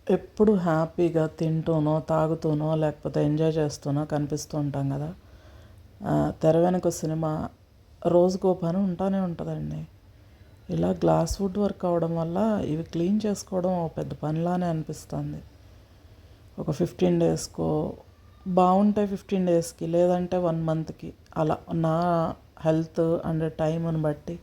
ఎప్పుడు హ్యాపీగా తింటూనో, తాగుతూనో, లేకపోతే ఎంజాయ్ చేస్తూనో కనిపిస్తూ ఉంటాం కదా! తెర వెనుక సినిమా రోజుకో పని ఉంటానే ఉంటుందండి. ఇలా గ్లాస్ వుడ్ వర్క్ అవ్వడం వల్ల ఇవి క్లీన్ చేసుకోవడం ఓ పెద్ద పనిలానే అనిపిస్తుంది. ఒక 15 డేస్‌కో బావుంటే 15 డేస్‌కి, లేదంటే 1 మంత్‌కి అలా నా హెల్త్ అండ్ టైముని బట్టి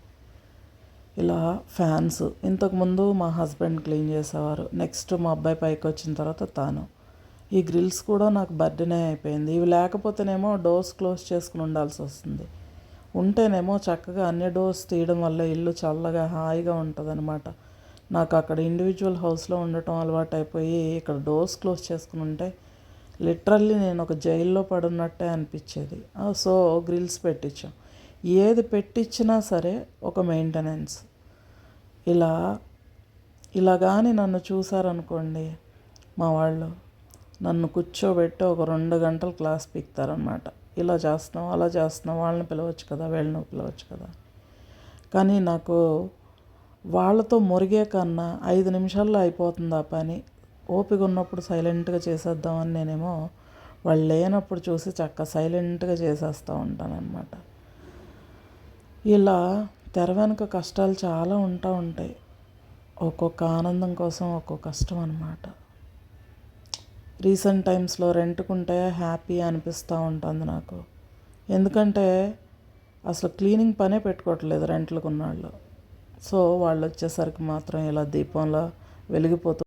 ఇలా ఫ్యాన్స్ ఇంతకుముందు మా హస్బెండ్ క్లీన్ చేసేవారు. నెక్స్ట్ మా అబ్బాయి పైకొచ్చిన తర్వాత తాను. ఈ గ్రిల్స్ కూడా నాకు బర్డెనే అయిపోయింది. ఇవి లేకపోతేనేమో డోర్స్ క్లోజ్ చేసుకుని ఉండాల్సొస్తుంది. ఉంటేనేమో చక్కగా అన్ని డోర్స్ తీయడం వల్ల ఇల్లు చల్లగా హాయిగా ఉంటదనమాట. నాకు అక్కడ ఇండివిజువల్ హౌస్‌లో ఉండటం అలవాటైపోయి ఇక్కడ డోర్స్ క్లోజ్ చేసుకుని ఉంటే లిటరల్లీ నేను ఒక జైల్లో పడున్నట్టే అనిపిచ్చేది. సో గ్రిల్స్ పెట్టించాం. ఏది పెట్టిచ్చినా సరే ఒక మెయింటెనెన్స్. ఇలా ఇలా గాని నన్ను చూసారనుకోండి మా వాళ్ళు, నన్ను కూర్చోబెట్టి ఒక 2 గంటలు క్లాస్ పీకుతారనమాట. ఇలా చేస్తున్నావు, అలా చేస్తున్నావు, వాళ్ళని పిలవచ్చు కదా, వీళ్ళని పిలవచ్చు కదా. కానీ నాకు వాళ్ళతో మొరిగే కన్నా 5 నిమిషాల్లో అయిపోతుంది ఆ పని. ఓపిక ఉన్నప్పుడు సైలెంట్గా చేసేద్దామని నేనేమో వాళ్ళు లేనప్పుడు చూసి సైలెంట్గా చేసేస్తూ ఉంటానన్నమాట. ఇలా తెర వెనుక కష్టాలు చాలా ఉంటాయి. ఒక్కొక్క ఆనందం కోసం ఒక్కొక్క కష్టం అన్నమాట. రీసెంట్ టైమ్స్లో రెంట్కుంటే హ్యాపీ అనిపిస్తూ ఉంటుంది నాకు. ఎందుకంటే అసలు క్లీనింగ్ పనే పెట్టుకోవట్లేదు రెంట్లకు ఉన్నవాళ్ళు. సో వాళ్ళు వచ్చేసరికి మాత్రం ఇలా దీపంలో వెలిగిపోతూ